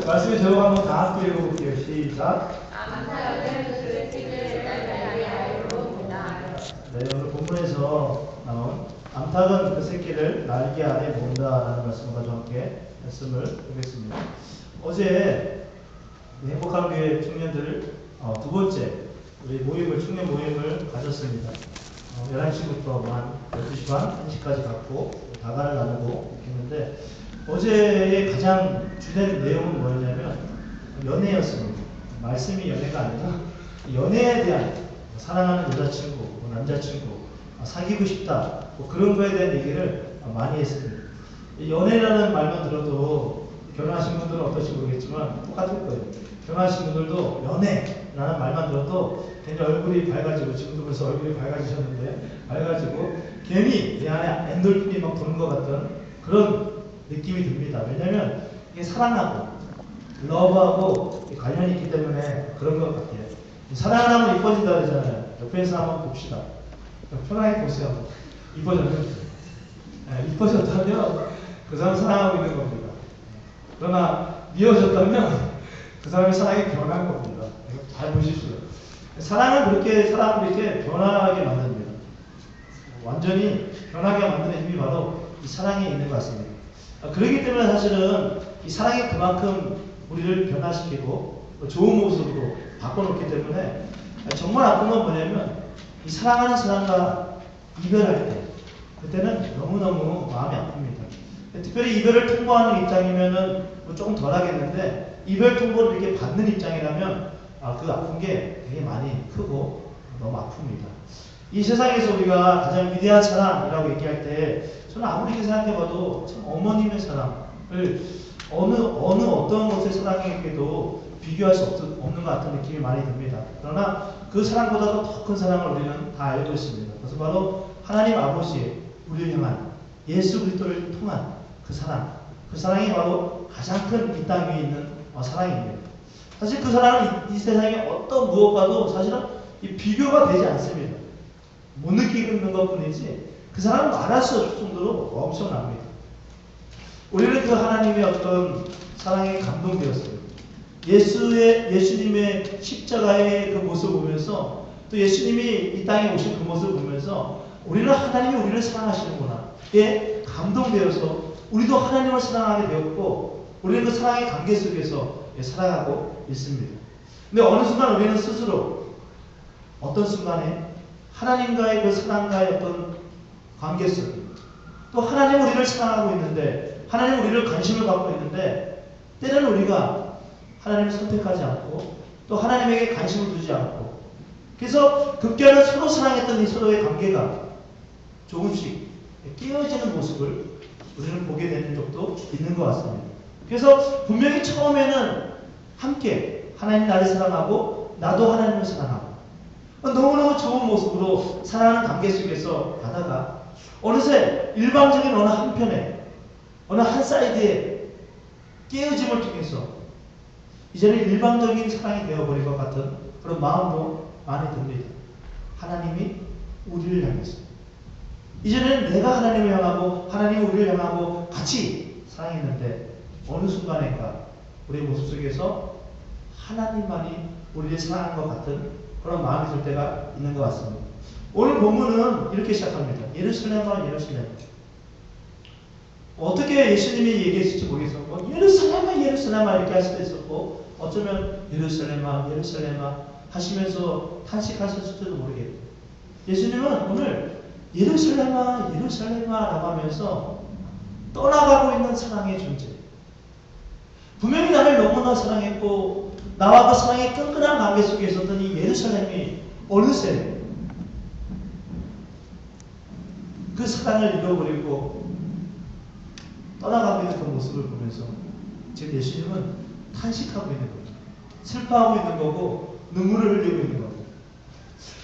말씀의 제목 한번 다 함께 읽어볼게요. 시작. 네, 오늘 본문에서 나온 암탉은 그 새끼를 날개 아래 몬다라는 말씀을 가지고 함께 말씀을 보겠습니다. 어제 행복한 교회 청년들 두 번째 우리 청년 모임을 가졌습니다. 11시부터 한 12시 반, 1시까지 갖고 다가를 나누고 했는데 어제의 가장 주된 내용은 뭐였냐면 연애였습니다. 말씀이 연애가 아니라 연애에 대한 사랑하는 여자친구, 남자친구, 사귀고 싶다 그런 거에 대한 얘기를 많이 했습니다. 연애라는 말만 들어도 결혼하신 분들은 어떨지 모르겠지만 똑같을 거예요. 결혼하신 분들도 연애라는 말만 들어도 괜히 얼굴이 밝아지고, 지금도 벌써 얼굴이 밝아지셨는데 밝아지고 괜히 내 안에 엔돌핀이 막 도는 것 같은 그런 느낌이 듭니다. 왜냐하면 이게 사랑하고 러브하고 관련이 있기 때문에 그런 것 같아요. 사랑을 하면 이뻐진다 그러잖아요. 옆에 있는 사람 한번 봅시다. 편하게 보세요. 이뻐졌는지. 이뻐졌다면 그 사람 사랑하고 있는 겁니다. 그러나 미워졌다면 그 사람의 사랑이 변한 겁니다. 잘 보십시오. 사랑을 이렇게 변하게 만듭니다. 완전히 변하게 만드는 힘이 바로 이 사랑에 있는 것 같습니다. 그렇기 때문에 사실은 이 사랑이 그만큼 우리를 변화시키고 좋은 모습으로 바꿔놓기 때문에 정말 아픈 건 뭐냐면 이 사랑하는 사람과 이별할 때 그때는 너무너무 마음이 아픕니다. 특별히 이별을 통보하는 입장이면은 조금 덜 하겠는데 이별 통보를 이렇게 받는 입장이라면 그 아픈 게 되게 많이 크고 너무 아픕니다. 이 세상에서 우리가 가장 위대한 사랑이라고 얘기할 때 저는 아무리 생각해봐도 참 어머님의 사랑을 어떤 것의 사랑에게도 비교할 수 없는 것 같은 느낌이 많이 듭니다. 그러나 그 사랑보다도 더 큰 사랑을 우리는 다 알고 있습니다. 그래서 바로 하나님 아버지의 우리를 향한 예수 그리스도를 통한 그 사랑이 바로 가장 큰 이 땅 위에 있는 사랑입니다. 사실 그 사랑은 이 세상의 어떤 무엇과도 사실은 비교가 되지 않습니다. 못 느끼고 있는 것 뿐이지 그 사랑은 말할 수 없을 정도로 엄청납니다. 우리는 그 하나님의 어떤 사랑에 감동되었습니다. 예수님의 십자가의 그 모습을 보면서 또 예수님이 이 땅에 오신 그 모습을 보면서 우리는 하나님이 우리를 사랑하시는구나. 예, 감동되어서 우리도 하나님을 사랑하게 되었고 우리는 그 사랑의 관계 속에서 살아가고 있습니다. 근데 어느 순간 우리는 스스로 어떤 순간에 하나님과의 그 사랑과의 어떤 관계 속에 또 하나님 우리를 사랑하고 있는데 하나님 우리를 관심을 갖고 있는데 때로는 우리가 하나님을 선택하지 않고 또 하나님에게 관심을 두지 않고 그래서 급기야는 서로 사랑했던 이 서로의 관계가 조금씩 깨어지는 모습을 우리는 보게 되는 적도 있는 것 같습니다. 그래서 분명히 처음에는 함께 하나님 나를 사랑하고 나도 하나님을 사랑하고 너무너무 좋은 모습으로 사랑하는 관계 속에서 가다가 어느새 일방적인 어느 한편에 어느 한 사이드에 깨어짐을 통해서 이제는 일방적인 사랑이 되어버린 것 같은 그런 마음도 많이 듭니다. 하나님이 우리를 향해서 이제는 내가 하나님을 향하고 하나님이 우리를 향하고 같이 사랑했는데 어느 순간인가 우리의 모습 속에서 하나님만이 우리를 사랑한 것 같은 그런 마음이 들 때가 있는 것 같습니다. 오늘 본문은 이렇게 시작합니다. 예루살렘아 예루살렘. 어떻게 예수님이 얘기했을지 모르겠었고 예루살렘아 예루살렘아 이렇게 할 수도 있었고 어쩌면 예루살렘아 예루살렘아 하시면서 탄식하셨을지도 모르겠고 예수님은 오늘 예루살렘아 예루살렘아 라고 하면서 떠나가고 있는 사랑의 존재 분명히 나를 너무나 사랑했고 나와 그 사랑의 끈끈한 관계 속에 있었던 이 예루살렘이 어느새 그 사랑을 잃어버리고 떠나가고 있는 그 모습을 보면서 지금 예수님은 탄식하고 있는 겁니다. 슬퍼하고 있는 거고 눈물을 흘리고 있는 겁니다.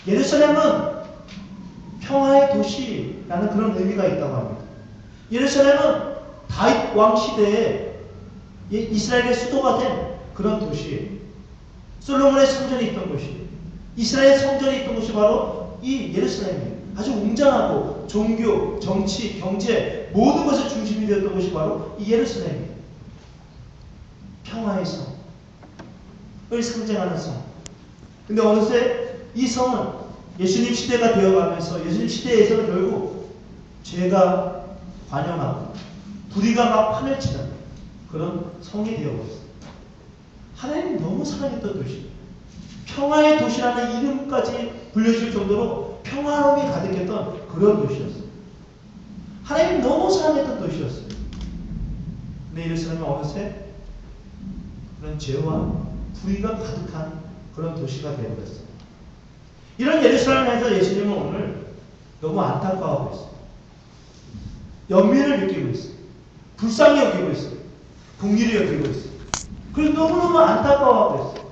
예루살렘은 평화의 도시라는 그런 의미가 있다고 합니다. 예루살렘은 다윗 왕 시대에 이스라엘의 수도가 된 그런 도시예요. 솔로몬의 성전이 있던 곳이 이스라엘 성전이 있던 곳이 바로 이 예루살렘이에요. 아주 웅장하고 종교, 정치, 경제 모든 것의 중심이 되었던 곳이 바로 이 예루살렘이에요. 평화의 성을 상징하는 성. 근데 어느새 이 성은 예수님 시대가 되어가면서 예수님 시대에서는 결국 죄가 관영하고 불의가 막 판을 치는 그런 성이 되어버렸어요. 하나님 너무 사랑했던 도시, 평화의 도시라는 이름까지 불려질 정도로 평화로움이 가득했던 그런 도시였어요. 하나님 너무 사랑했던 도시였어요. 근데 예루살렘은 어느새 그런 죄와 불의가 가득한 그런 도시가 되어버렸어요. 이런 예루살렘에서 예수님은 오늘 너무 안타까워하고 있어요. 연민을 느끼고 있어요. 불쌍히 여기고 있어요. 긍휼히 여기고 있어요. 그래서 너무너무 안타까워하고 있어요.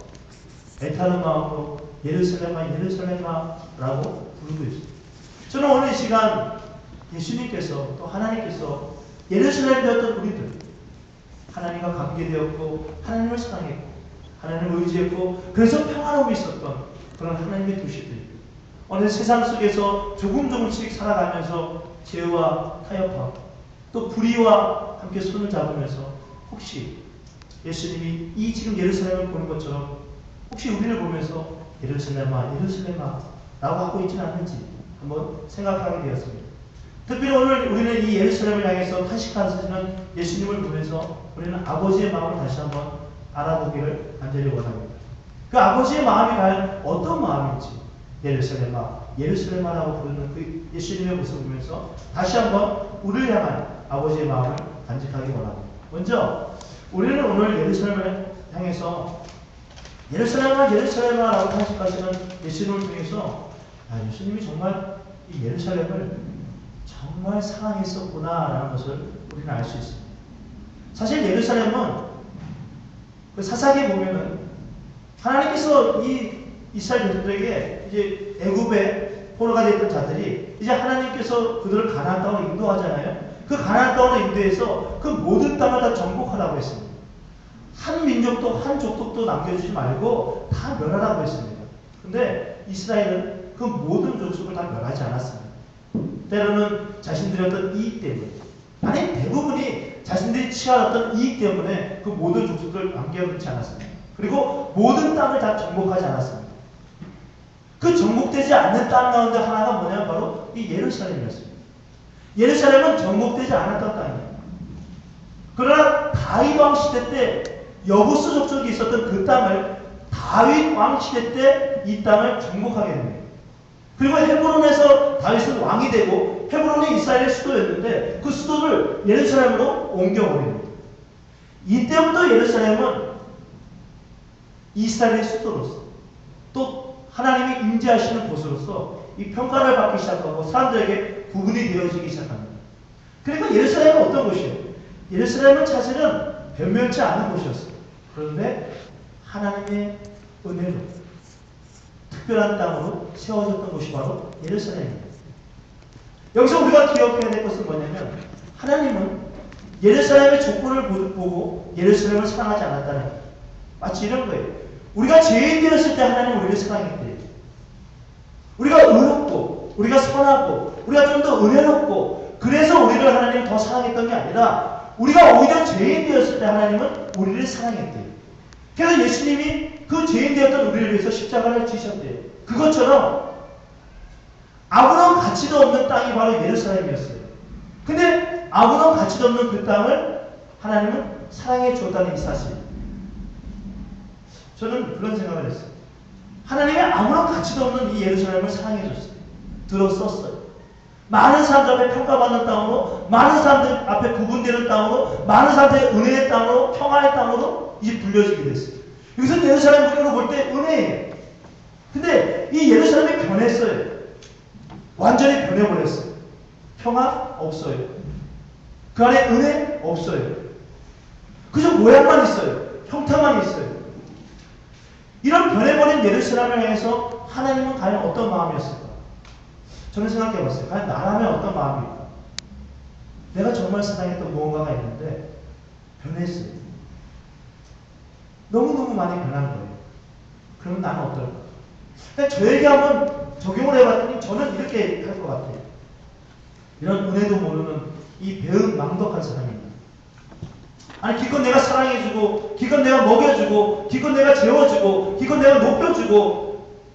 애타는 마음으로 예루살렘아 예루살렘아 라고 부르고 있어요. 저는 오늘 이 시간 예수님께서 또 하나님께서 예루살렘 되었던 우리들, 하나님과 관계되었고 하나님을 사랑했고 하나님을 의지했고 그래서 평화로움이 있었던 그런 하나님의 도시들, 어느 세상 속에서 조금씩 살아가면서 죄와 타협하고 또 불의와 함께 손을 잡으면서 혹시 예수님이 이 지금 예루살렘을 보는 것처럼 혹시 우리를 보면서 예루살렘아 예루살렘아 라고 하고 있지는 않는지 한번 생각하게 되었습니다. 특별히 오늘 우리는 이 예루살렘을 향해서 탄식하시는 예수님을 보면서 우리는 아버지의 마음을 다시 한번 알아보기를 간절히 원합니다. 그 아버지의 마음이 과연 어떤 마음인지 예루살렘아 예루살렘아라고 부르는 그 예수님의 모습을 보면서 다시 한번 우리를 향한 아버지의 마음을 간직하기 원합니다. 먼저 우리는 오늘 예루살렘을 향해서 예루살렘아 예루살렘아라고 탄식하시는 예수님을 통해서 예수님이 정말 이 예루살렘을 정말 사랑했었구나라는 것을 우리는 알 수 있습니다. 사실 예루살렘은 그 사사기에 보면은 하나님께서 이 이스라엘 백성들에게 이제 애굽에 포로가 되었던 자들이 이제 하나님께서 그들을 가나안 땅으로 인도하잖아요. 그 가나안 땅으로 인도해서 그 모든 땅을 다 정복하라고 했습니다. 한 민족도 한 족속도 남겨주지 말고 다 멸하라고 했습니다. 근데 이스라엘은 그 모든 족속을 다 멸하지 않았습니다. 때로는 자신들의 어떤 이익 때문에, 아니 대부분이 자신들이 취한 어떤 이익 때문에 그 모든 족속을 남겨놓지 않았습니다. 그리고 모든 땅을 다 정복하지 않았습니다. 그 정복되지 않는 땅 가운데 하나가 뭐냐면 바로 이 예루살렘이었습니다. 예루살렘은 정복되지 않았던 땅이에요. 그러나 다윗 왕 시대 때 여부스 족속이 있었던 그 땅을 다윗 왕 시대 때 이 땅을 정복하게 됩니다. 그리고 헤브론에서 다윗은 왕이 되고 헤브론이 이스라엘의 수도였는데 그 수도를 예루살렘으로 옮겨버립니다. 이때부터 예루살렘은 이스라엘의 수도로서 또 하나님이 임재하시는 곳으로서 이 평가를 받기 시작하고 사람들에게 구분이 되어지기 시작합니다. 그러니까 예루살렘은 어떤 곳이에요? 예루살렘은 사실은 변변치 않은 곳이었어요. 그런데 하나님의 은혜로 특별한 땅으로 세워졌던 곳이 바로 예루살렘입니다. 여기서 우리가 기억해야 될 것은 뭐냐면 하나님은 예루살렘의 조건을 보고 예루살렘을 사랑하지 않았다는 거예요. 마치 이런 거예요. 우리가 죄인 되었을 때 하나님은 우리를 사랑했대요. 우리가 의롭고 우리가 선하고 우리가 좀 더 은혜롭고 그래서 우리를 하나님이 더 사랑했던 게 아니라 우리가 오히려 죄인 되었을 때 하나님은 우리를 사랑했대요. 그래서 예수님이 그 죄인 되었던 우리를 위해서 십자가를 지셨대요. 그것처럼 아무런 가치도 없는 땅이 바로 예루살렘이었어요. 근데 아무런 가치도 없는 그 땅을 하나님은 사랑해 줬다는 이 사실. 저는 그런 생각을 했어요. 하나님이 아무런 가치도 없는 이 예루살렘을 사랑해 줬어요. 들어썼어요. 많은 사람들 앞에 평가받는 땅으로, 많은 사람들 앞에 구분되는 땅으로, 많은 사람들의 은혜의 땅으로, 평화의 땅으로 이제 불려지게 됐어요. 여기서 예루살렘 우리로 볼 때 은혜예요. 근데 이 예루살렘이 변했어요. 완전히 변해버렸어요. 평화 없어요. 그 안에 은혜 없어요. 그저 모양만 있어요. 형태만 있어요. 이런 변해버린 예루살렘을 향해서 하나님은 과연 어떤 마음이었을까? 저는 생각해봤어요. 과연 나라면 어떤 마음일까? 내가 정말 사랑했던 무언가가 있는데 변했어요. 너무너무 많이 변한 거예요. 그러면 나는 어떨까? 근데 저에게 한번 적용을 해봤더니 저는 이렇게 할 것 같아요. 이런 은혜도 모르는 이 배은망덕한 사람입니다. 아니 기껏 내가 사랑해주고 기껏 내가 먹여주고 기껏 내가 재워주고 기껏 내가 높여주고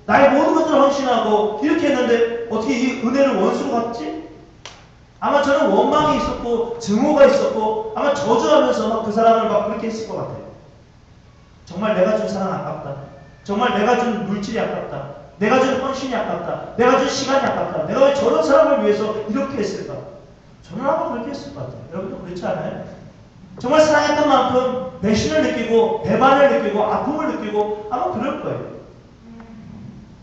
나의 모든 것들을 헌신하고 이렇게 했는데 어떻게 이 은혜를 원수로 갚지? 아마 저는 원망이 있었고 증오가 있었고 아마 저주하면서 막 그 사람을 막 그렇게 했을 것 같아요. 정말 내가 준 사랑 아깝다. 정말 내가 준 물질이 아깝다. 내가 준 헌신이 아깝다. 내가 준 시간이 아깝다. 내가 왜 저런 사람을 위해서 이렇게 했을까? 저는 아마 그렇게 했을 것 같아요. 여러분도 그렇지 않아요? 정말 사랑했던 만큼 배신을 느끼고 배반을 느끼고 아픔을 느끼고 아마 그럴 거예요.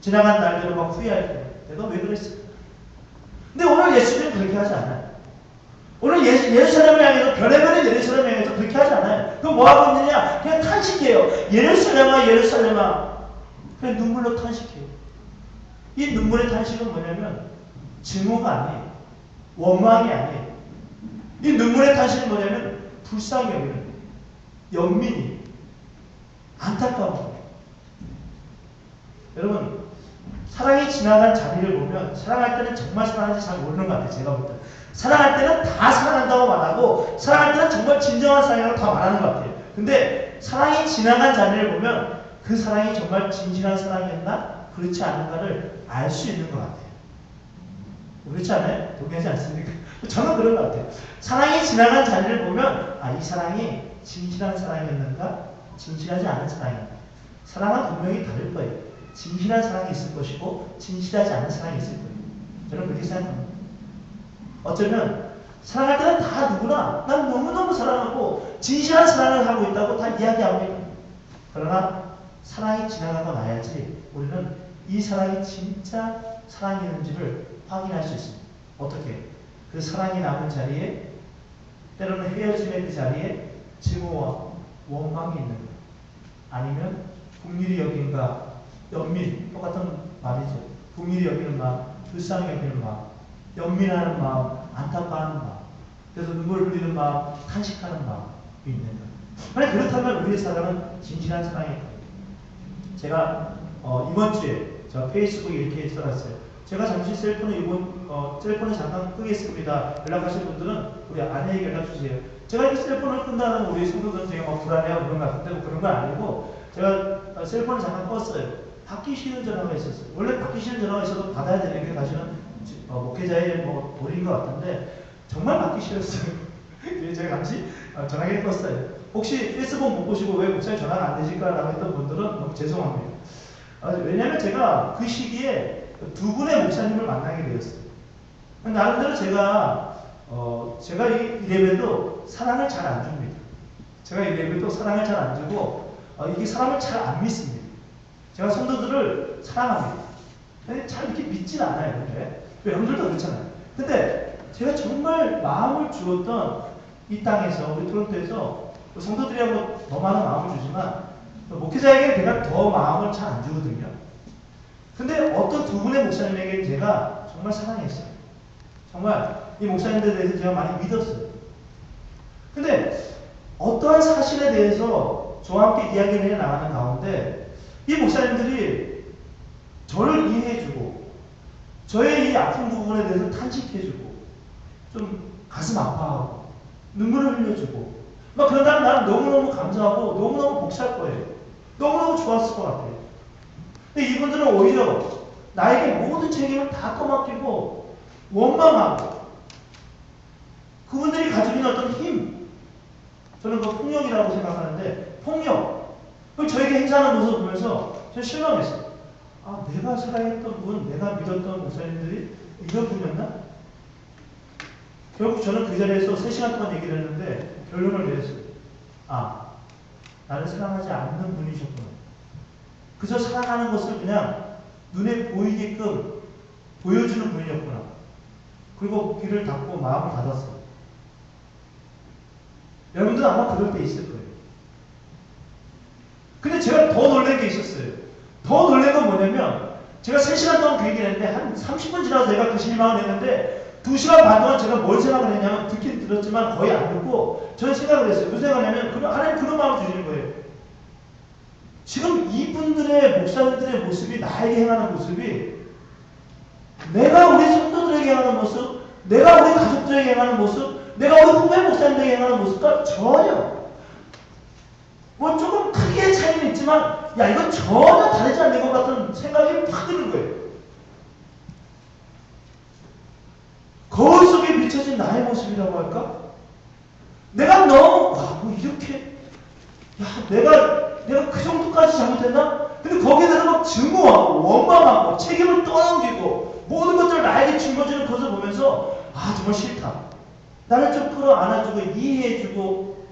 지나간 날들을 막 후회할 거예요. 내가 왜 그랬을까? 근데 오늘 예수님은 그렇게 하지 않아요. 오늘 예루살렘을 향해서 별의별의 예루살렘을 향해서 그렇게 하지 않아요. 그럼 뭐하고 있느냐? 그냥 탄식해요. 예루살렘아 예루살렘아. 그냥 눈물로 탄식해요. 이 눈물의 탄식은 뭐냐면 증오가 아니에요. 원망이 아니에요. 이 눈물의 탄식은 뭐냐면 불쌍히 여기는 연민이 안타까워. 여러분 사랑이 지나간 자리를 보면 사랑할 때는 정말 사랑하는지 잘 모르는 것 같아요. 제가 볼 때. 사랑할 때는 다 사랑한다고 말하고 사랑할 때는 정말 진정한 사랑이라고 다 말하는 것 같아요. 근데 사랑이 지나간 자리를 보면 그 사랑이 정말 진실한 사랑이었나? 그렇지 않은가를 알 수 있는 것 같아요. 그렇지 않아요? 동의하지 않습니까? 저는 그런 것 같아요. 사랑이 지나간 자리를 보면 이 사랑이 진실한 사랑이었는가? 진실하지 않은 사랑인가? 사랑은 분명히 다를 거예요. 진실한 사랑이 있을 것이고 진실하지 않은 사랑이 있을 거예요. 저는 그렇게 생각합니다. 어쩌면 사랑할 때는 다 누구나 난 너무너무 사랑하고 진실한 사랑을 하고 있다고 다 이야기합니다. 그러나 사랑이 지나가고 나야지 우리는 이 사랑이 진짜 사랑이었는지를 확인할 수 있습니다. 어떻게? 그 사랑이 남은 자리에 때로는 헤어짐의 그 자리에 증오와 원망이 있는 것 아니면 긍휼히 여긴가 연민 똑같은 말이죠. 긍휼히 여기는 마음, 불쌍히 여기는 마음, 연민하는 마음, 안타까워하는 마음, 그래서 눈물 흘리는 마음, 탄식하는 마음이 있는 거예요. 만약 그렇다면 우리의 사랑은 진실한 사랑일 거예요. 제가 이번 주에 저 페이스북에 이렇게 써놨어요. 제가 잠시 셀폰을 셀폰을 잠깐 끄겠습니다. 연락하실 분들은 우리 아내에게 연락 주세요. 제가 이 셀폰을 끈다는 우리 성도들은 제가 막 불안해하고 그런 것 같은데 뭐 그런 건 아니고 제가 셀폰을 잠깐 껐어요. 받기 싫은 전화가 있었어요. 원래 받기 싫은 전화가 있어도 받아야 되는 게 사실은 목회자의 도리인 것 같은데 정말 받기 싫었어요. 제가 잠시 전화기를 껐어요. 혹시 페이스북 못 보시고 왜 목사님 전화가 안 되실까라고 했던 분들은 너무 죄송합니다. 왜냐하면 제가 그 시기에 두 분의 목사님을 만나게 되었어요. 나름대로 제가 이 예배도 사랑을 잘 안 줍니다. 제가 이 예배도 사랑을 잘 안 주고 이게 사람을 잘 안 믿습니다. 제가 성도들을 사랑합니다. 근데 잘 이렇게 믿진 않아요. 근데 여러분들도 그렇잖아요. 근데 제가 정말 마음을 주었던 이 땅에서 우리 토론토에서 성도들이하고 더 많은 마음을 주지만 목회자에게 내가 더 마음을 잘 안 주거든요. 근데 어떤 두 분의 목사님에게 제가 정말 사랑했어요. 정말 이 목사님들에 대해서 제가 많이 믿었어요. 근데 어떠한 사실에 대해서 저와 함께 이야기를 해 나가는 가운데 이 목사님들이 저를 이해해주고 저의 이 아픈 부분에 대해서 탄식해주고 좀 가슴 아파하고 눈물을 흘려주고 막 그런다면 나는 너무너무 감사하고 너무너무 복살 거예요. 너무너무 좋았을 것 같아요. 근데 이분들은 오히려 나에게 모든 책임을 다 떠맡기고 원망하고 그분들이 가지고 있는 어떤 힘 저는 그 폭력이라고 생각하는데 폭력 그걸 저에게 행사하는 모습을 보면서 저는 실망했어요. 내가 사랑했던 분, 내가 믿었던 목사님들이 이런 분이었나? 결국 저는 그 자리에서 3시간 동안 얘기를 했는데 결론을 내렸어요. 나를 사랑하지 않는 분이셨구나. 그저 사랑하는 것을 그냥 눈에 보이게끔 보여주는 분이었구나. 그리고 귀를 닫고 마음을 닫았어요. 여러분들 아마 그럴 때 있을 거예요. 근데 제가 더 놀란 게 있었어요. 더 놀란 건 뭐냐면 제가 3시간 동안 그 얘기를 했는데 한 30분 지나서 제가 그 실망을 했는데 2시간 반 동안 제가 뭘 생각을 했냐면 듣긴 들었지만 거의 안 듣고 저는 생각을 했어요. 무슨 생각을 하냐면 하나님 그런 마음을 주시는 거예요. 지금 이분들의 목사님들의 모습이 나에게 행하는 모습이 내가 우리 성도들에게 행하는 모습 내가 우리 가족들에게 행하는 모습 내가 우리 후배 목사님들에게 행하는 모습과 전혀 뭐 조금 크게 차이는 있지만 야 이건 전혀 다르지 않는 것 같은 생각이 확 드는 거예요. 거울 속에 비춰진 나의 모습이라고 할까? 내가 너무 뭐 이렇게 야 내가 그 정도까지 잘못했나? 근데 거기에 대해서 막 증오하고 원망하고 책임을 떠넘기고 모든 것들을 나에게 짊어지는 것을 보면서 아 정말 싫다. 나를 좀 끌어안아주고 이해해주고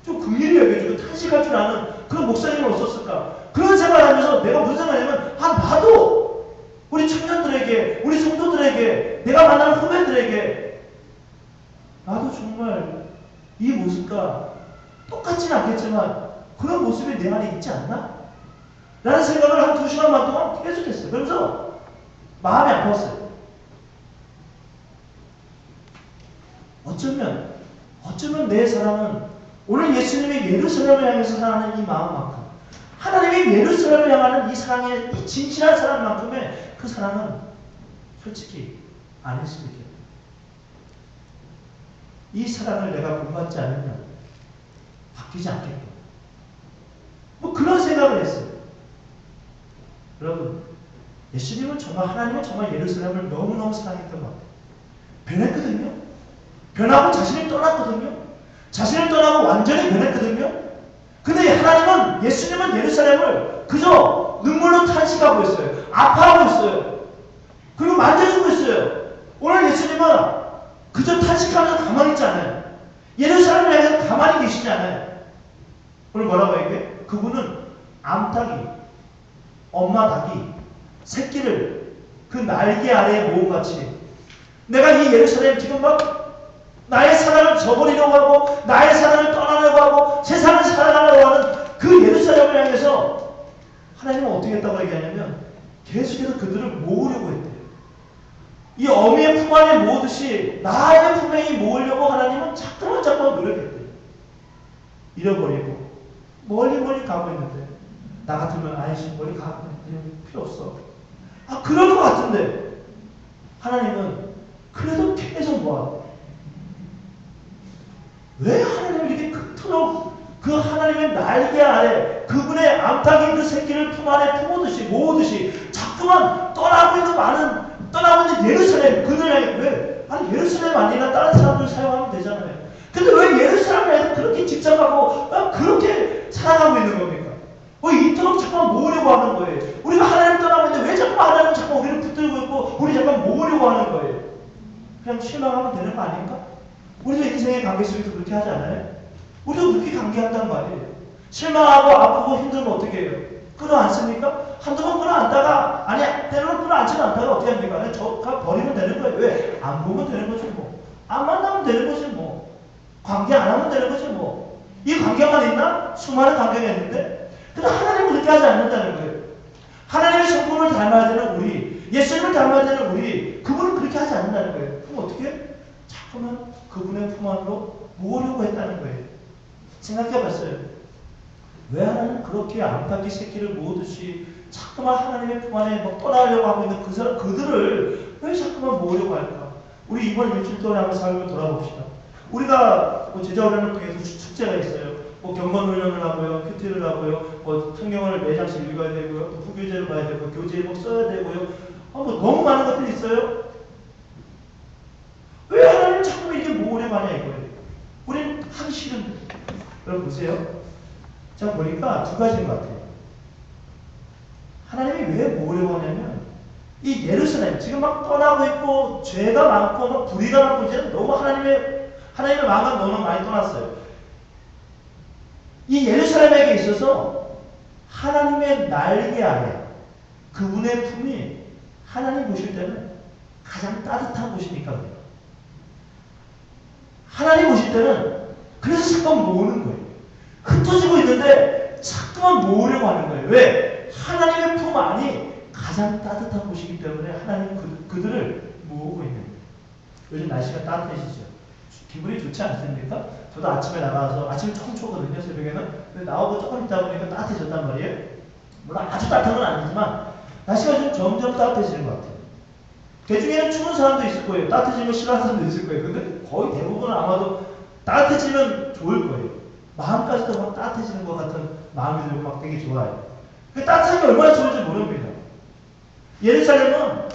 좀 긍휼히 여겨주고 탄식할 줄 아는 그런 목사님은 없었을까? 그런 생각을 하면서 내가 무슨 생각을 하냐면 나도 우리 청년들에게 우리 성도들에게 내가 만나는 후배들에게 나도 정말 이 모습과 똑같지는 않겠지만 그런 모습이 내 안에 있지 않나? 라는 생각을 한 2시간 반 동안 계속했어요. 그러면서 마음이 아팠어요. 어쩌면 내 사랑은 오늘 예수님이 예루살렘을 향해서 사랑하는 이 마음만큼 하나님이 예루살렘을 향하는 이 사랑의 이 진실한 사랑만큼의 그 사랑은 솔직히 아닐 수도 있겠다. 이 사랑을 내가 본받지 않으면 바뀌지 않겠다. 뭐 그런 생각을 했어요. 여러분 예수님은 정말 하나님은 정말 예루살렘을 너무너무 사랑했던 것 같아요. 변했거든요. 변하고 자신을 떠났거든요. 자신을 떠나고 완전히 변했거든요. 근데 하나님은 예수님은 예루살렘을 그저 눈물로 탄식하고 있어요. 아파하고 있어요. 그리고 만져주고 있어요. 오늘 예수님은 그저 탄식하면서 가만히 있지 않아요. 예루살렘을 향해서 가만히 계시지 않아요. 오늘 뭐라고 얘기해? 그분은 암탉이 엄마 닭이 새끼를 그 날개 아래에 모음같이 내가 이 예루살렘 지금 막 나의 사랑을 저버리려고 하고 나의 사랑을 떠나려고 하고 세상을 사랑하려고 하는 그 예루살렘을 향해서 하나님은 어떻게 했다고 얘기하냐면 계속해서 그들을 모으려고 했대요. 이 어미의 품 안에 모으듯이 나의 품에 모으려고 하나님은 자꾸만 노력했대요. 잃어버리고 멀리 가고 있는데 나 같으면 아이씨 멀리 가고 필요 없어. 그럴 것 같은데 하나님은 그래도 계속 모아. 왜 하나님이 이렇게 그토록 그 하나님의 날개 아래 그분의 암탉인 그 새끼를 품 안에 품어듯이 모으듯이 자꾸만 떠나고 있는 예루살렘 그들 향해 왜? 아니 예루살렘 아니라 다른 사람들 사용하면 되잖아요. 근데 왜 예루살렘에서 그렇게 집착하고 그렇게 사랑하고 있는 겁니까? 왜 이토록 자꾸만 모으려고 하는 거예요? 우리가 하나님 떠나고 있는데 왜 자꾸 하나님 자꾸 우리를 붙들고 있고 우리 자꾸 모으려고 하는 거예요? 그냥 실망하면 되는 거 아닌가? 우리도 인생의 관계 속에서 그렇게 하지 않아요? 우리도 그렇게 관계한단 말이에요. 실망하고 아프고 힘들면 어떻게 해요? 끌어안습니까? 한두 번 끌어안다가 때로는 끌어안지도 않다가 어떻게 합니까? 저가 버리면 되는 거예요. 왜? 안 보면 되는 거지 뭐. 안 만나면 되는 거지 뭐. 관계 안 하면 되는 거지 뭐. 이 관계만 있나? 수많은 관계가 있는데 근데 하나님은 그렇게 하지 않는다는 거예요. 하나님의 성품을 닮아야 되는 우리, 예수님을 닮아야 되는 우리, 그분은 그렇게 하지 않는다는 거예요. 그럼 어떻게 해? 자꾸만 그분의 품 안으로 모으려고 했다는 거예요. 생각해봤어요. 왜 하나님은 그렇게 암탉이 새끼를 모으듯이 자꾸만 하나님의 품 안에 떠나려고 하고 있는 그들을 왜 자꾸만 모으려고 할까? 우리 이번 일주일 동안에 한번 삶을 돌아봅시다. 우리가 제자훈련을 통해서 축제가 있어요. 경건훈련을 하고요, 큐티를 하고요, 성경을 4장씩 읽어야 되고요, 또 후교재를 봐야 되고, 교재를 써야 되고요. 너무 많은 것들이 있어요. 왜 하나님 자꾸 이렇게 모으려고 하냐 이거예요. 우리는 하기 싫은데. 여러분 보세요. 제가 보니까 두 가지인 것 같아요. 하나님이 왜 모으려고 하냐면 이 예루살렘 지금 막 떠나고 있고 죄가 많고 막 불의가 많고 이제 너무 하나님의 마음과 너무 많이 떠났어요. 이 예루살렘에게 있어서 하나님의 날개 아래 그분의 품이 하나님 보실 때는 가장 따뜻한 곳이니까 그래요. 하나님 보실 때는 그래서 자꾸만 모으는 거예요. 흩어지고 있는데 자꾸만 모으려고 하는 거예요. 왜? 하나님의 품 안이 가장 따뜻한 곳이기 때문에 하나님은 그들을 모으고 있는 거예요. 요즘 날씨가 따뜻해지죠. 기분이 좋지 않습니까? 저도 아침에 나가서 아침에 조금 추거든요, 새벽에는. 근데 나오고 조금 있다 보니까 따뜻해졌단 말이에요. 물론 아주 따뜻한 건 아니지만 날씨가 좀 점점 따뜻해지는 것 같아요. 그 중에는 추운 사람도 있을 거예요. 따뜻해지면 싫어하는 사람도 있을 거예요. 근데 거의 대부분은 아마도 따뜻해지면 좋을 거예요. 마음까지도 막 따뜻해지는 것 같은 마음이 들고 막 되게 좋아요. 그 따뜻한 게 얼마나 좋은지 모릅니다. 예루살렘은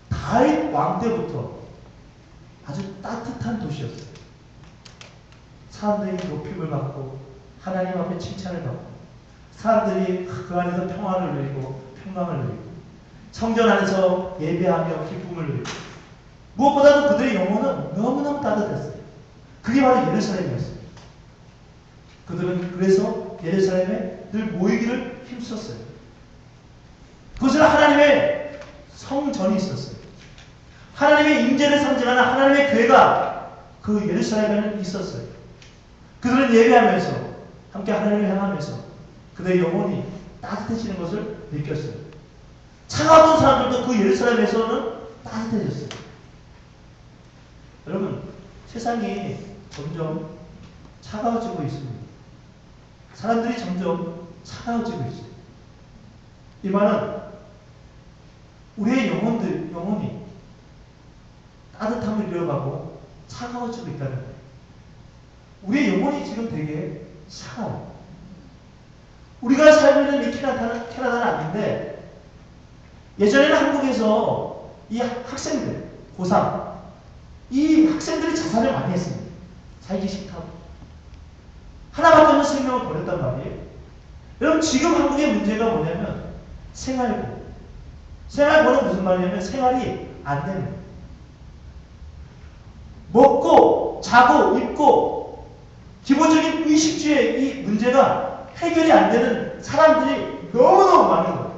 다윗 왕 때부터 아주 따뜻한 도시였어요. 사람들이 높임을 받고 하나님 앞에 칭찬을 받고 사람들이 그 안에서 평화를 누리고 평강을 누리고 성전 안에서 예배하며 기쁨을 누리고 무엇보다도 그들의 영혼은 너무너무 따뜻했어요. 그게 바로 예루살렘이었어요. 그들은 그래서 예루살렘에 늘 모이기를 힘썼어요. 그것은 하나님의 성전이 있었어요. 하나님의 임재를 상징하는 하나님의 교회가 그 예루살렘에는 있었어요. 그들은 예배하면서 함께 하나님을 향하면서 그들의 영혼이 따뜻해지는 것을 느꼈어요. 차가웠던 사람들도 그 예루살렘에서는 따뜻해졌어요. 여러분, 세상이 점점 차가워지고 있습니다. 사람들이 점점 차가워지고 있어요. 이 말은 우리의 영혼이 따뜻함을 잃어가고 차가워지고 있다는 거예요. 우리의 영혼이 지금 되게 차가워요. 우리가 살고 있는 이 캐나다는 아닌데 예전에는 한국에서 이 학생들, 고3, 이 학생들이 자살을 많이 했습니다. 살기 싫다고. 하나밖에 없는 생명을 버렸단 말이에요. 여러분 지금 한국의 문제가 뭐냐면 생활고. 생활고는 무슨 말이냐면 생활이 안 되는 거예요. 먹고 자고 입고 기본적인 의식주의 이 문제가 해결이 안 되는 사람들이 너무너무 많은 거예요.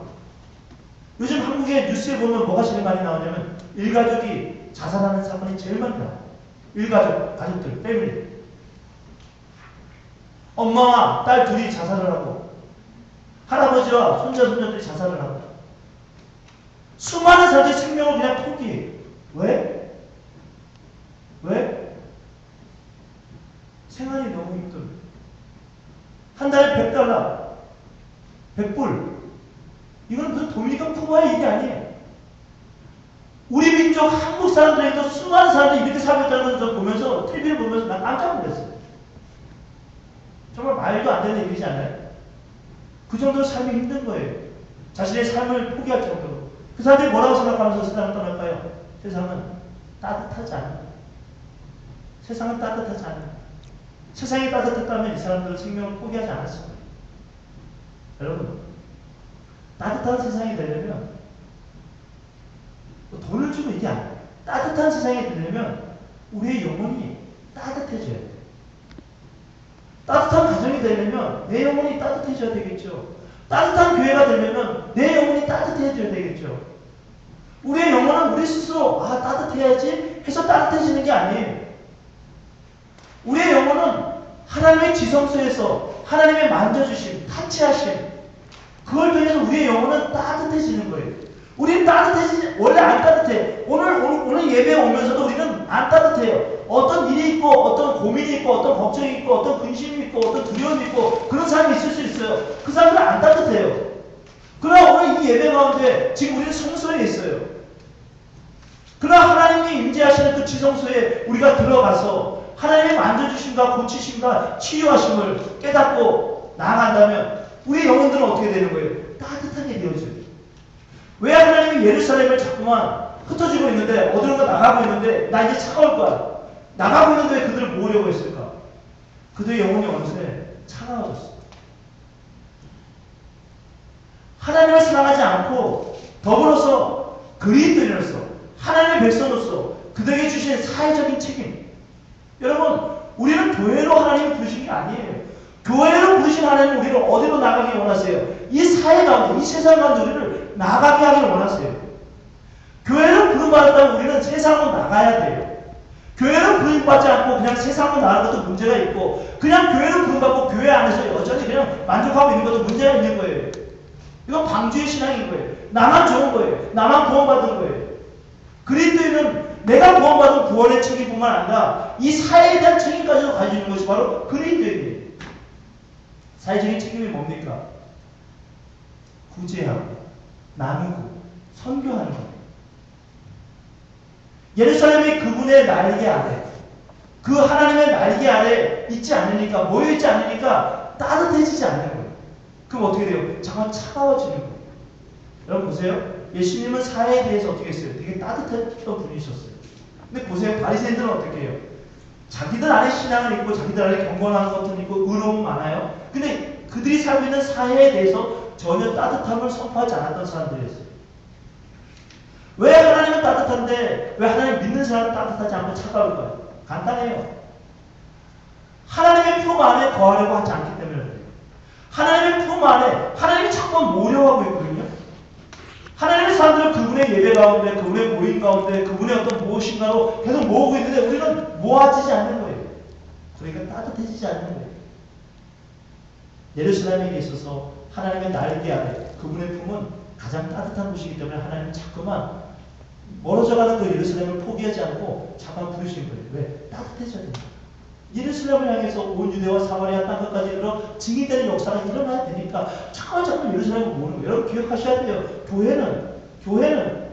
요즘 한국의 뉴스에 보면 뭐가 제일 많이 나오냐면 일가족이 자살하는 사건이 제일 많이 나와요. 가족들, 패밀리. 엄마와 딸 둘이 자살을 하고 할아버지와 손자손녀들이 자살을 하고 수많은 사람들의 생명을 그냥 포기해요. 왜? 생활이 너무 힘들어요. 한 달에 $100, $100. 이건 무슨 도미니카 쿠바의 일이 아니에요. 우리 민족 한국 사람들에도 수많은 사람들이 이렇게 살고 있다는 걸 보면서 TV를 보면서 난 깜짝 놀랐어요. 정말 말도 안 되는 일이지 않아요? 그 정도로 삶이 힘든 거예요. 자신의 삶을 포기할 정도로. 그 사람들이 뭐라고 생각하면서 세상을 떠날까요? 세상은 따뜻하지 않아요. 세상은 따뜻하지 않아요. 세상이 따뜻했다면 이 사람들은 생명을 포기하지 않았을 거예요. 여러분, 따뜻한 세상이 되려면 돈을 주고 이게 아니에요. 따뜻한 세상이 되려면 우리의 영혼이 따뜻해져야 돼요. 따뜻한 가정이 되려면 내 영혼이 따뜻해져야 되겠죠. 따뜻한 교회가 되려면 내 영혼이 따뜻해져야 되겠죠. 우리의 영혼은 우리 스스로 따뜻해야지 해서 따뜻해지는 게 아니에요. 우리의 영혼은 하나님의 지성소에서 하나님의 만져주심, 타치하심 그걸 통해서 우리의 영혼은 따뜻해지는 거예요. 우리는 원래 안 따뜻해. 오늘 예배에 오면서도 우리는 안 따뜻해요. 어떤 일이 있고, 어떤 고민이 있고, 어떤 걱정이 있고, 어떤 근심이 있고, 어떤 두려움이 있고, 그런 사람이 있을 수 있어요. 그 사람들은 안 따뜻해요. 그러나 오늘 이 예배 가운데 지금 우리는 성소에 있어요. 그러나 하나님이 임재하시는 그 지성소에 우리가 들어가서 하나님의 만져주심과 고치심과 치유하심을 깨닫고 나아간다면 우리의 영혼들은 어떻게 되는 거예요? 따뜻하게 되어져요. 왜 하나님이 예루살렘을 자꾸만 흩어지고 있는데 어디론가 나가고 있는데 나 이제 차가울 거야. 나가고 있는데 왜 그들을 모으려고 했을까? 그들의 영혼이 어느새 차가워졌어. 하나님을 사랑하지 않고 더불어서 그리스도인으로서 하나님의 백성으로서 그들에게 주신 사회적인 책임. 여러분, 우리는 교회로 하나님이 부르신 게 아니에요. 교회로 부르신 하나님은 우리를 어디로 나가기 원하세요? 이 사회 가운데, 이 세상 가운데 우리를 나가게 하기를 원하세요. 교회를 부름받았다면 우리는 세상으로 나가야 돼요. 교회를 부름받지 않고 그냥 세상으로 나가는 것도 문제가 있고 그냥 교회를 부름받고 교회 안에서 여전히 그냥 만족하고 있는 것도 문제가 있는 거예요. 이건 방주의 신앙인 거예요. 나만 좋은 거예요. 나만 구원받은 거예요. 그리스도인은 내가 구원받은 구원의 책임뿐만 아니라 이 사회에 대한 책임까지도 가지고 있는 것이 바로 그리스도인이에요. 사회적인 책임이 뭡니까? 구제하고 나누고 선교하는 거예요. 예루살렘이 그분의 날개 아래, 그 하나님의 날개 아래 있지 않으니까, 모여있지 않으니까 따뜻해지지 않는 거예요. 그럼 어떻게 돼요? 잠깐 차가워지는 거예요. 여러분 보세요. 예수님은 사회에 대해서 어떻게 했어요? 되게 따뜻했던 분이셨어요. 근데 보세요. 바리새인들은 어떻게 해요? 자기들 안에 신앙을 있고 자기들 안에 경건한 것도 있고 의로움 많아요. 근데 그들이 살고 있는 사회에 대해서 전혀 따뜻함을 선포하지 않았던 사람들이었어요. 왜 하나님은 따뜻한데 왜 하나님 믿는 사람은 따뜻하지 않고 차가울까요? 간단해요. 하나님의 품 안에 거하려고 하지 않기 때문에 그래요. 하나님의 품 안에 하나님이 자꾸 모려하고 있거든요. 하나님의 사람들은 그분의 예배 가운데, 그분의 모임 가운데, 그분의 어떤 무엇인가로 계속 모으고 있는데 우리는 모아지지 않는 거예요. 그러니까 따뜻해지지 않는 거예요. 예루살렘에 있어서 하나님의 날개 아래 그분의 품은 가장 따뜻한 곳이기 때문에 하나님은 자꾸만 멀어져가는 그 예루살렘을 포기하지 않고 자꾸만 부르시는 거예요. 왜? 따뜻해져야 됩니다. 예루살렘을 향해서 온 유대와 사마리아 땅끝까지 이르러 증인되는 역사가 일어나야 되니까 자꾸 예루살렘을 모으는 거예요. 여러분 기억하셔야 돼요. 교회는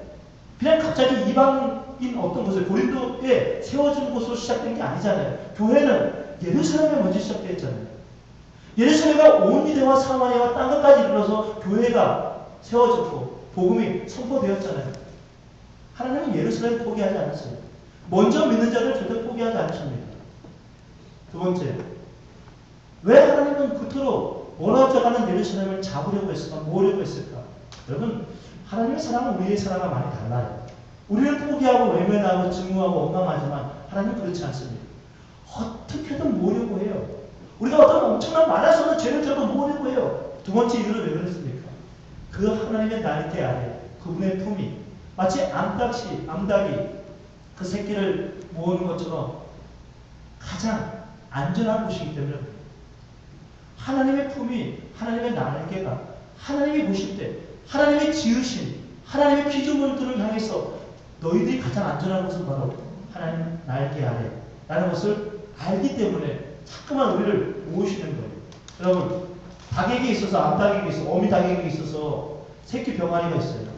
그냥 갑자기 이방인 어떤 곳을 고린도에 세워준 곳으로 시작된 게 아니잖아요. 교회는 예루살렘에 먼저 시작됐잖아요. 예루살렘과 온 유대와 사마리아와 땅끝까지 이르러서 교회가 세워졌고 복음이 선포되었잖아요. 하나님은 예루살렘을 포기하지 않았어요. 먼저 믿는 자를 절대 포기하지 않으십니다. 두 번째, 왜 하나님은 그토록 멀어져가는 예루살렘을 잡으려고 했을까? 모으려고 했을까? 여러분, 하나님의 사랑은 우리의 사랑과 많이 달라요. 우리는 포기하고 외면하고 증오하고 원망하지만 하나님은 그렇지 않습니다. 어떻게든 모으려고 해요. 우리가 어떤 엄청난 말할 수 없는 죄를 져도 모으려고 해요. 두 번째 이유는 왜 그랬습니까? 그 하나님의 날개 아래 그분의 품이 마치 암탉이 그 새끼를 모으는 것처럼 가장 안전한 곳이기 때문에 하나님의 품이 하나님의 날개가 하나님이 보실 때 하나님의 지으신 하나님의 피조물들을 향해서 너희들이 가장 안전한 곳은 바로 하나님 날개 아래 라는 것을 알기 때문에 자꾸만 우리를 모으시는 거예요. 여러분 닭에게 있어서 암탉에게 있어서 어미 닭에게 있어서 새끼 병아리가 있어요.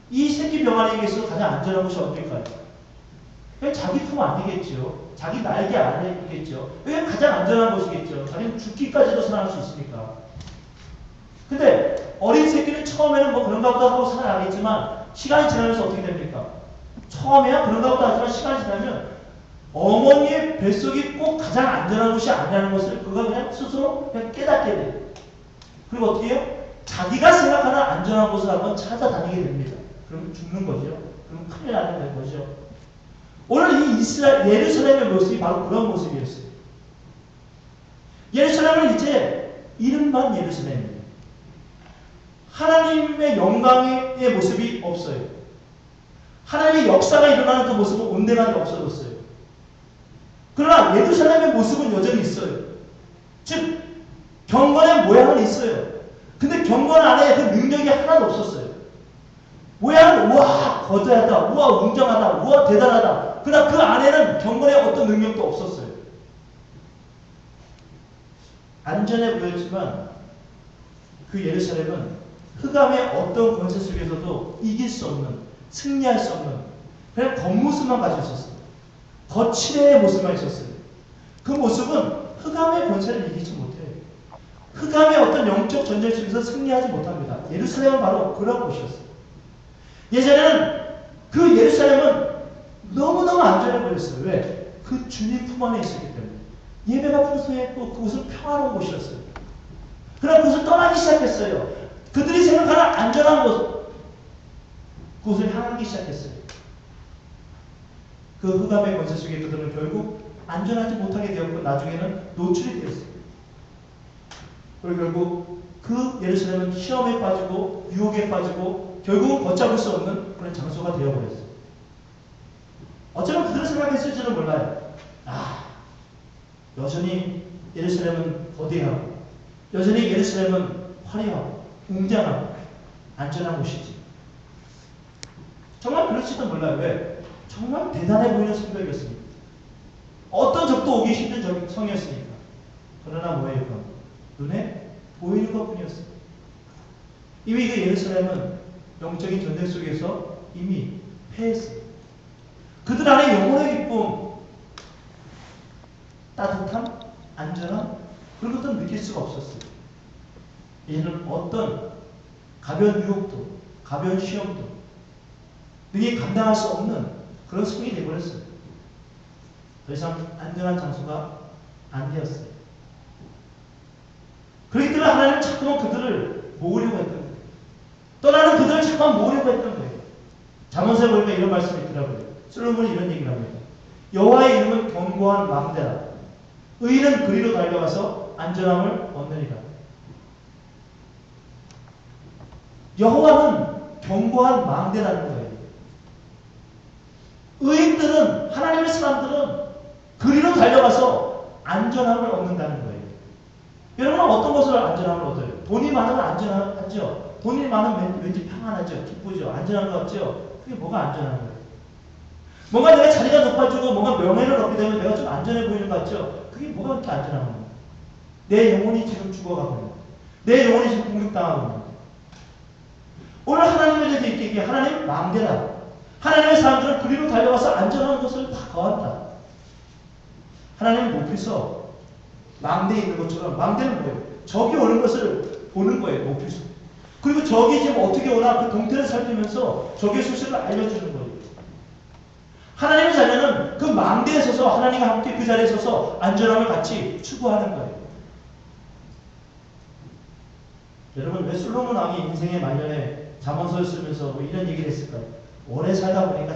이 새끼 병아리에게 있어서 가장 안전한 곳이 어딜까요? 자기 품 아니겠죠. 자기 날개 아래겠죠. 이게 가장 안전한 곳이겠죠. 자기는 죽기까지도 살아날 수 있으니까. 근데 어린 새끼는 처음에는 뭐 그런가 보다 하고 살아나겠지만 시간이 지나면서 어떻게 됩니까? 처음에야 그런가 보다 하지만 시간이 지나면 어머니의 뱃속이 꼭 가장 안전한 곳이 아니라는 것을 그가 그냥 스스로 그냥 깨닫게 돼요. 그리고 어떻게 해요? 자기가 생각하는 안전한 곳을 한번 찾아다니게 됩니다. 그러면 죽는 거죠. 그러면 큰일 나는 거죠. 오늘 이 예루살렘의 모습이 바로 그런 모습이었어요. 예루살렘은 이제 이름만 예루살렘이에요. 하나님의 영광의 모습이 없어요. 하나님의 역사가 일어나는 그 모습은 온데간데 없어졌어요. 그러나 예루살렘의 모습은 여전히 있어요. 즉 경건의 모양은 있어요. 근데 경건 안에 그 능력이 하나도 없었어요. 모양은 우와 거대하다, 우와 웅장하다, 우와 대단하다. 그러나 그 안에는 경건의 어떤 능력도 없었어요. 안전해 보였지만 그 예루살렘은 흑암의 어떤 권세 속에서도 이길 수 없는, 승리할 수 없는 그냥 겉모습만 가지고 있었어요. 거칠의 모습만 있었어요. 그 모습은 흑암의 권세를 이기지 못해요. 흑암의 어떤 영적 전쟁 속에서 승리하지 못합니다. 예루살렘은 바로 그런 곳이었어요. 예전에는 그 예루살렘은 너무너무 안전해 보였어요. 왜? 그 주님 품 안에 있었기 때문에. 예배가 풍성했고 그곳은 평화로운 곳이었어요. 그러나 그것을 떠나기 시작했어요. 그들이 생각하는 안전한 곳, 그곳을 향하기 시작했어요. 그 흑암의 권세 속에 그들은 결국 안전하지 못하게 되었고 나중에는 노출이 되었어요. 그리고 결국 그 예루살렘은 시험에 빠지고 유혹에 빠지고 결국은 걷잡을 수 없는 그런 장소가 되어버렸어요. 어쩌면 그들은 생각했을지는 몰라요. 여전히 예루살렘은 거대하고 여전히 예루살렘은 화려하고 웅장하고 안전한 곳이지. 정말 그럴지도 몰라요. 왜? 정말 대단해 보이는 성벽이었으니까. 어떤 적도 오기 힘든 성이었으니까. 그러나 뭐예요? 눈에 보이는 것뿐이었어요. 이미 그 예루살렘은 영적인 전쟁 속에서 이미 패했어요. 그들 안에 영혼의 기쁨, 따뜻함, 안전함 그런 것도 느낄 수가 없었어요. 이제는 어떤 가벼운 유혹도 가벼운 시험도 능히 감당할 수 없는 그런 성이 되어버렸어요. 더 이상 안전한 장소가 안 되었어요. 그렇기 때문에 하나님은 자꾸만 그들을 모으려고 했던 거예요. 떠나는 그들을 자꾸만 모으려고 했던 거예요. 잠언서에 보니까 이런 말씀이 있더라고요. 솔로몬이 이런 얘기를 합니다. 여호와의 이름은 견고한 망대라. 의인은 그리로 달려가서 안전함을 얻느니라. 여호와는 견고한 망대라는 거예요. 의인들은 하나님의 사람들은 그리로 달려가서 안전함을 얻는다는 거예요. 여러분은 어떤 것을 안전함을 얻어요? 돈이 많으면 안전하죠. 돈이 많으면 왠지 평안하죠. 기쁘죠. 안전한 것 같죠. 그게 뭐가 안전한 거예요? 뭔가 내가 자리가 높아지고 뭔가 명예를 얻게 되면 내가 좀 안전해 보이는 것 같죠. 그게 뭐가 그렇게 안전한 거예요? 내 영혼이 지금 죽어가고 있는 내 영혼이 지금 공격당하고 있는 오늘 하나님에 대해서 이렇게 얘기해. 하나님 망대다. 하나님의 사람들은 그리로 달려가서 안전한 곳을 다 거한다. 하나님은 높이서 망대에 있는 것처럼 망대는 뭐예요? 적이 오는 것을 보는 거예요. 높이서. 그리고 적이 지금 어떻게 오나 그 동태를 살피면서 적의 수식을 알려주는 거예요. 하나님의 자녀는 그 망대에 서서 하나님과 함께 그 자리에 서서 안전함을 같이 추구하는 거예요. 여러분 왜 솔로몬 왕이 인생의 말년에 잠언서를 쓰면서 뭐 이런 얘기를 했을까요? 오래 살다 보니까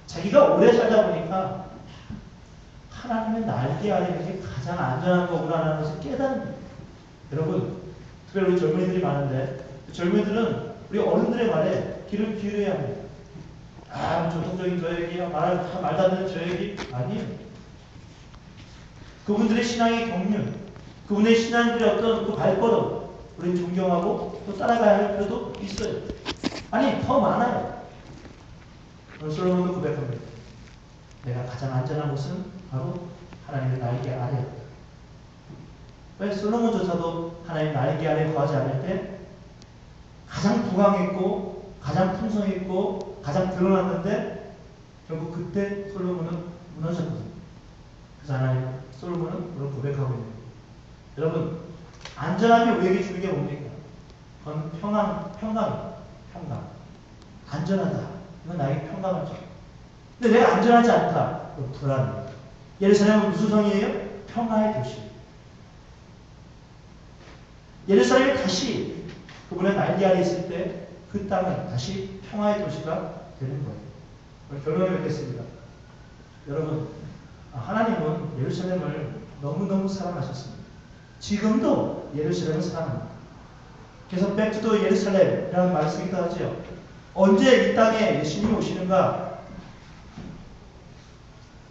자기가 오래 살다 보니까 하나님의 날개 아래 이게 가장 안전한 거구나라는 것을 깨닫는 거예요. 여러분 특별히 우리 젊은이들이 많은데 젊은이들은 우리 어른들의 말에 귀를 기울여야 합니다. 조통적인 저 얘기야 말도 안 되는 저 얘기 아니에요. 그분들의 신앙의 경륜 그분의 신앙들의 어떤 그 발걸음 우리는 존경하고 또 따라가야 할 필요도 있어요. 아니 더 많아요. 오늘 솔로몬도 고백합니다. 내가 가장 안전한 곳은 바로 하나님의 날개 아래였다. 왜 솔로몬조차도 하나님의 날개 아래 거하지 않을 때 가장 부강했고 가장 풍성했고 가장 드러났는데 결국 그때 솔로몬은 무너졌거든요. 그래서 하나님 솔로몬은 그걸 고백하고 있는 거예요. 여러분 안전함이 우리에게 주는 게 뭡니까? 그건 평강. 안전하다. 이건 나에게 평강을 줘. 근데 내가 안전하지 않다. 그건 불안이에요. 예루살렘은 무슨 성이에요? 평화의 도시. 예루살렘이 다시 그분의 날개 아래 있을 때 그 땅은 다시 평화의 도시가 되는 거예요. 오늘 결론을 맺겠습니다. 여러분, 하나님은 예루살렘을 너무너무 사랑하셨습니다. 지금도 예루살렘을 사랑합니다. 그래서 백투더 예루살렘이라는 말을 쓰기도 하죠. 언제 이 땅에 예수님이 오시는가?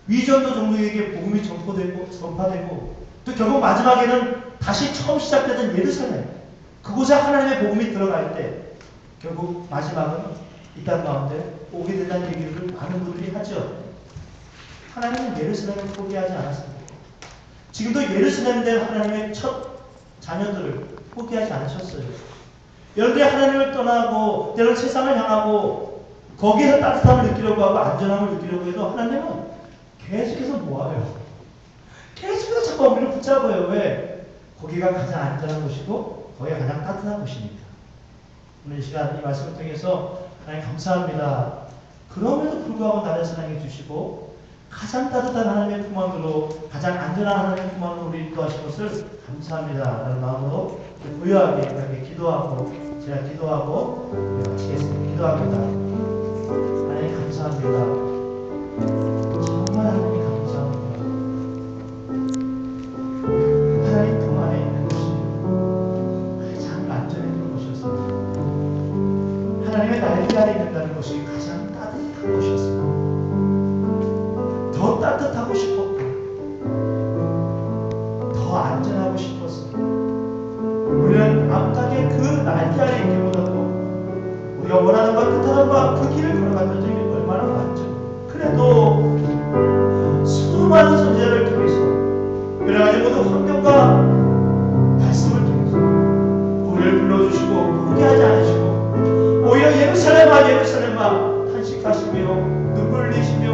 위전도 종족에게 복음이 전파되고 또 결국 마지막에는 다시 처음 시작되던 예루살렘 그곳에 하나님의 복음이 들어갈 때 결국 마지막은 이 땅 가운데 오게 된다는 얘기를 많은 분들이 하죠. 하나님은 예루살렘을 포기하지 않았습니다. 지금도 예루살렘 된 하나님의 첫 자녀들을 포기하지 않으셨어요. 여러분들이 하나님을 떠나고 때로는 세상을 향하고 거기에서 따뜻함을 느끼려고 하고 안전함을 느끼려고 해도 하나님은 계속해서 모아요. 계속해서 자꾸 우리를 붙잡아요. 왜? 거기가 가장 안전한 곳이고 거기가 가장 따뜻한 곳이니까. 오늘 이 시간 이 말씀을 통해서 하나님 감사합니다. 그럼에도 불구하고 나를 사랑해 주시고 가장 따뜻한 하나님의 품 안으로 가장 안전한 하나님의 품 안으로 우리 인도하신 것을 감사합니다. 라는 마음으로 부유하게 이렇게 기도하고 제가 기도하고 마치겠습니다. 기도합니다. 하나님 감사합니다. 정말 하나님 감사합니다. 하나님 품 안에 있는 것이 가장 안전한 곳이었습니다. 하나님의 날개 아래 있는다는 것이 가장 따뜻한 것이었습니다. 더 따뜻하고 싶었고 더 안전하고 싶었습니다. 우리는 앞가게 그 날개 아래 있기보다도 우리가 원하는 것 뜻하는 것 그 길을 걸어갔던 적이 얼마나 많죠. 그래도 수많은 선지자를 통해서 여러 가지 모든 환경과 말씀을 통해서 우리를 불러주시고 포기하지 않으시고 오히려 예루살렘아 탄식하시며 눈물 흘리시며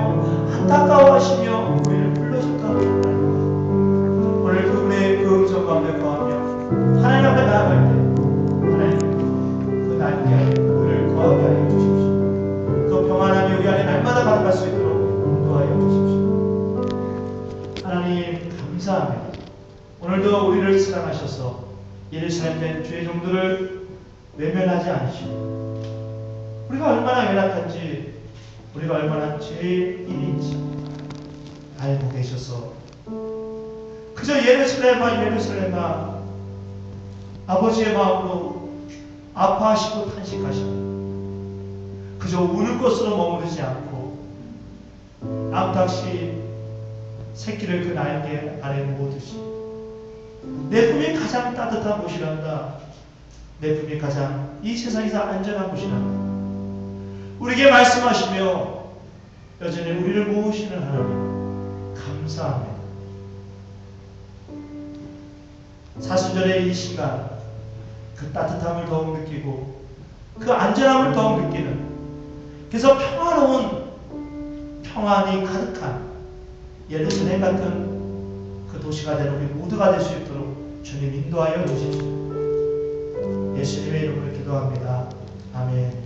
안타까워하시며 우리를 불러줬다는 하나님 앞에 나아갈 때 하나님 그 날개 우리를 거하게 하여 주십시오. 그 평안함이 우리 안에 날마다 가득할 수 있도록 인도하여 주십시오. 하나님 감사합니다. 오늘도 우리를 사랑하셔서 예루살렘 죄 정도를 외면하지 않으시고 우리가 얼마나 연약한지 우리가 얼마나 죄인인지 알고 계셔서 그저 예루살렘아 아버지의 마음으로 아파하시고 탄식하시고 그저 우는 것으로 머무르지 않고 암탉이 새끼를 그 날개 아래 모으듯이 내 품이 가장 따뜻한 곳이란다. 내 품이 가장 이 세상에서 안전한 곳이란다. 우리에게 말씀하시며 여전히 우리를 모으시는 하나님 감사합니다. 사순절의 이 시간 그 따뜻함을 더욱 느끼고 그 안전함을 더욱 느끼는 그래서 평화로운 평안이 가득한 예루살렘 같은 그 도시가 되는 우리 모두가 될 수 있도록 주님 인도하여 주십시오. 예수님의 이름으로 기도합니다. 아멘.